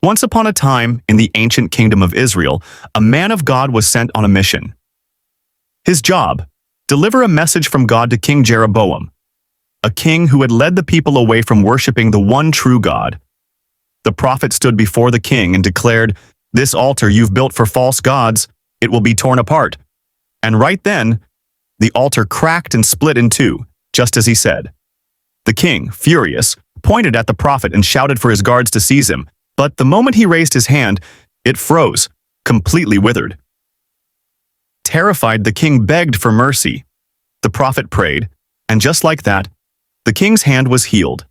Once upon a time, in the ancient kingdom of Israel, a man of God was sent on a mission. His job: deliver a message from God to King Jeroboam, a king who had led the people away from worshiping the one true God. The prophet stood before the king and declared, "This altar you've built for false gods, it will be torn apart." And right then, the altar cracked and split in two, just as he said. The king, furious, pointed at the prophet and shouted for his guards to seize him, but the moment he raised his hand, it froze, completely withered. Terrified, the king begged for mercy. The prophet prayed, and just like that, the king's hand was healed.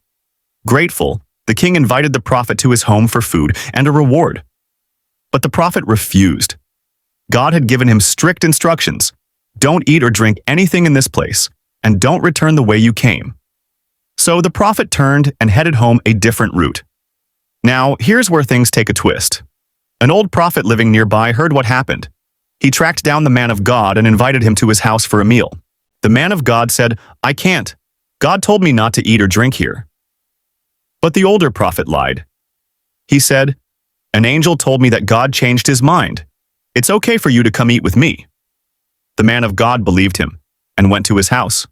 Grateful, the king invited the prophet to his home for food and a reward. But the prophet refused. God had given him strict instructions: don't eat or drink anything in this place, and don't return the way you came. So the prophet turned and headed home a different route. Now, here's where things take a twist. An old prophet living nearby heard what happened. He tracked down the man of God and invited him to his house for a meal. The man of God said, "I can't. God told me not to eat or drink here." But the older prophet lied. He said, "An angel told me that God changed his mind. It's okay for you to come eat with me." The man of God believed him and went to his house.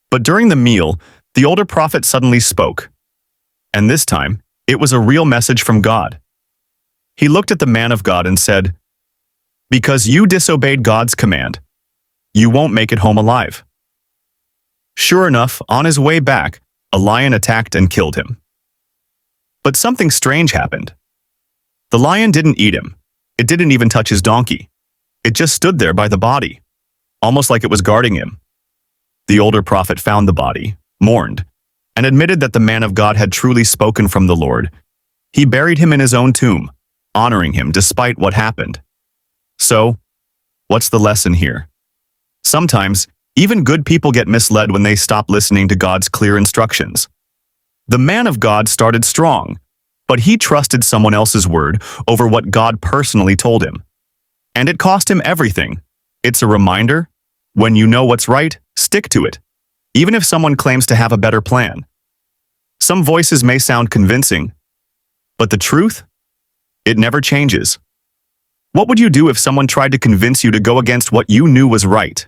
But during the meal, the older prophet suddenly spoke. And this time, it was a real message from God. He looked at the man of God and said, "Because you disobeyed God's command, you won't make it home alive." Sure enough, on his way back, a lion attacked and killed him. But something strange happened. The lion didn't eat him. It didn't even touch his donkey. It just stood there by the body, almost like it was guarding him. The older prophet found the body, mourned, and admitted that the man of God had truly spoken from the Lord. He buried him in his own tomb, honoring him despite what happened. So, what's the lesson here? Sometimes, even good people get misled when they stop listening to God's clear instructions. The man of God started strong, but he trusted someone else's word over what God personally told him. And it cost him everything. It's a reminder: when you know what's right, stick to it, even if someone claims to have a better plan. Some voices may sound convincing, but the truth? It never changes. What would you do if someone tried to convince you to go against what you knew was right?